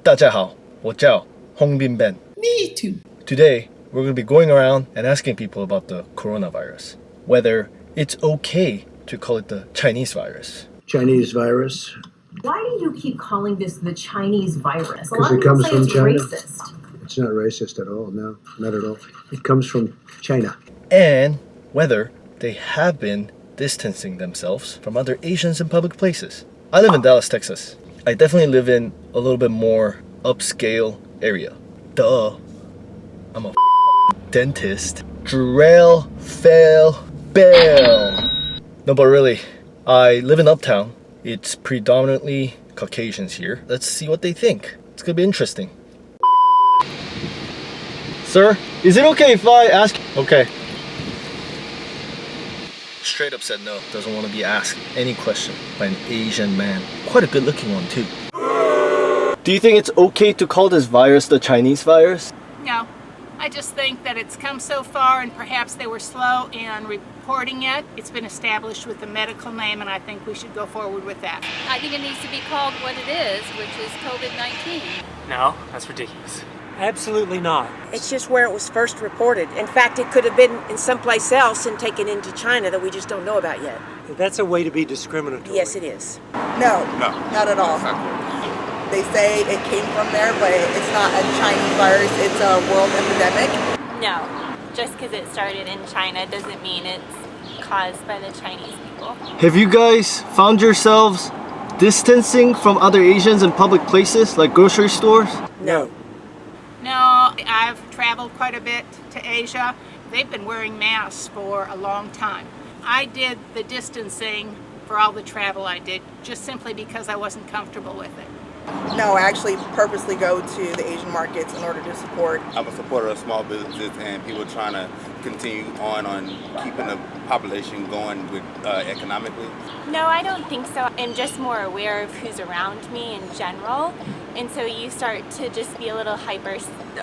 大家好，我叫 Hongbin Ben. Me too. Today, we're going to be going around and asking people about the coronavirus. Whether it's okay to call it the Chinese virus. Chinese virus. Why do you keep calling this the Chinese virus? A Because lot it of people comes say from it's China. racist. It's not racist at all. No, not at all. It comes from China. And whether they have been distancing themselves from other Asians in public places. I live in Dallas, Texas. I definitely live in a little bit more upscale area. Duh. I'm a dentist. Drill, fail, bail. No, but really, I live in Uptown. It's predominantly Caucasians here. Let's see what they think. It's gonna be interesting. Sir, is it okay if I ask? Okay. Straight up said no. Doesn't want to be asked any question by an Asian man. Quite a good looking one too. Do you think it's okay to call this virus the Chinese virus? No. I just think that it's come so far and perhaps they were slow in reporting it. It's been established with the medical name and I think we should go forward with that. I think it needs to be called what it is, which is COVID-19. No, that's ridiculous. Absolutely not. It's just where it was first reported. In fact, it could have been in someplace else and taken into China that we just don't know about yet. That's a way to be discriminatory. Yes, it is. No, not at all. They say it came from there, but it's not a Chinese virus, it's a world epidemic. No, just because it started in China doesn't mean it's caused by the Chinese people. Have you guys found yourselves distancing from other Asians in public places like grocery stores? No. No, I've traveled quite a bit to Asia. They've been wearing masks for a long time. I did the distancing for all the travel I did just simply because I wasn't comfortable with it. No, I actually purposely go to the Asian markets in order to support. I'm a supporter of small businesses and people trying to continue on keeping the population going with economically. No, I don't think so. I'm just more aware of who's around me in general. And so you start to just be a little hyper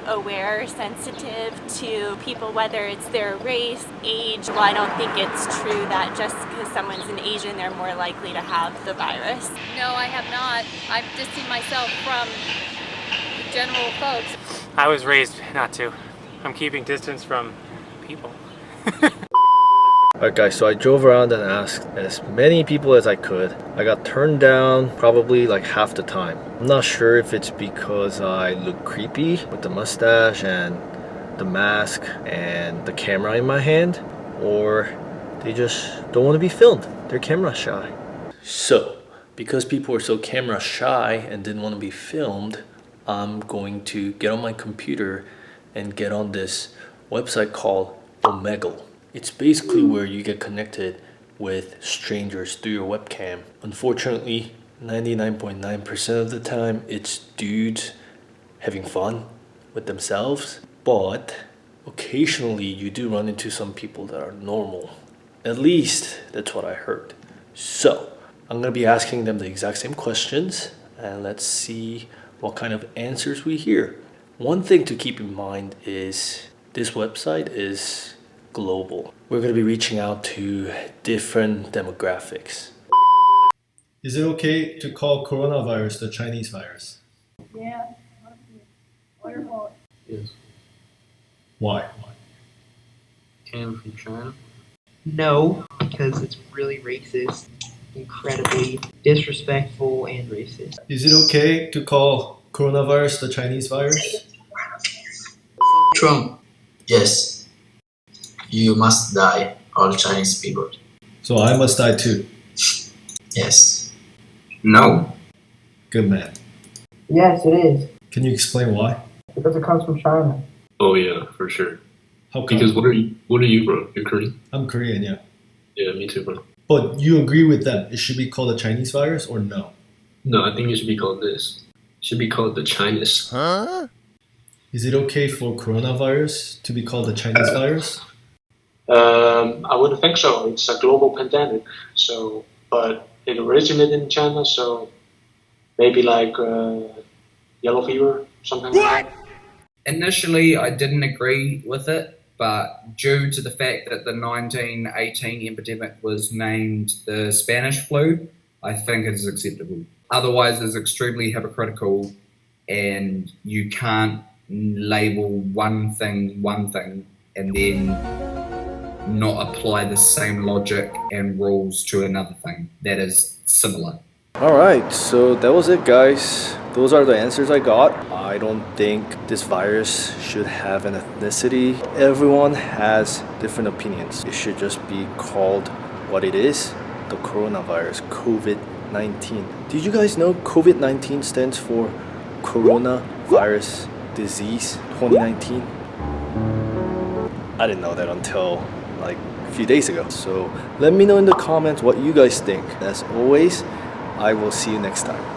aware, sensitive to people, whether it's their race, age. Well, I don't think it's true that just because someone's an Asian, they're more likely to have the virus. No, I have not. I've distanced myself from general folks. I was raised not to. I'm keeping distance from people. Alright guys, so I drove around and asked as many people as I could. I got turned down probably like half the time. I'm not sure if it's because I look creepy with the mustache and the mask and the camera in my hand, or they just don't want to be filmed. They're camera shy. So, because people were so camera shy and didn't want to be filmed, I'm going to get on my computer and get on this website called Omegle. It's basically where you get connected with strangers through your webcam. Unfortunately, 99.9% of the time, it's dudes having fun with themselves. But occasionally, you do run into some people that are normal. At least, that's what I heard. So, I'm going to be asking them the exact same questions. And let's see what kind of answers we hear. One thing to keep in mind is this website is global. We're going to be reaching out to different demographics. Is it okay to call coronavirus the Chinese virus? Yeah. Wonderful. Yes. Why? Came from China. No, because it's really racist, incredibly disrespectful and racist. Is it okay to call coronavirus the Chinese virus? Trump. Yes. You must die, all Chinese people. So I must die too? Yes. No. Good man. Yes, it is. Can you explain why? Because it comes from China. Oh yeah, for sure. How come? Because what are you, bro? You're Korean? I'm Korean, yeah. Yeah, me too, bro. But you agree with them? It should be called a Chinese virus or no? No, I think it should be called this. It should be called the Chinese. Huh? Is it okay for coronavirus to be called a Chinese virus? I wouldn't think so. It's a global pandemic. So, but it originated in China, so maybe like yellow fever, something like that. Initially, I didn't agree with it, but due to the fact that the 1918 epidemic was named the Spanish flu, I think it is acceptable. Otherwise, it's extremely hypocritical and you can't label one thing and then not apply the same logic and rules to another thing that is similar. Alright, so that was it, guys. Those are the answers I got. I don't think this virus should have an ethnicity. Everyone has different opinions. It should just be called what it is, the coronavirus, COVID-19. Did you guys know COVID-19 stands for Coronavirus Disease 2019? I didn't know that until like a few days ago. So let me know in the comments what you guys think. As always, I will see you next time.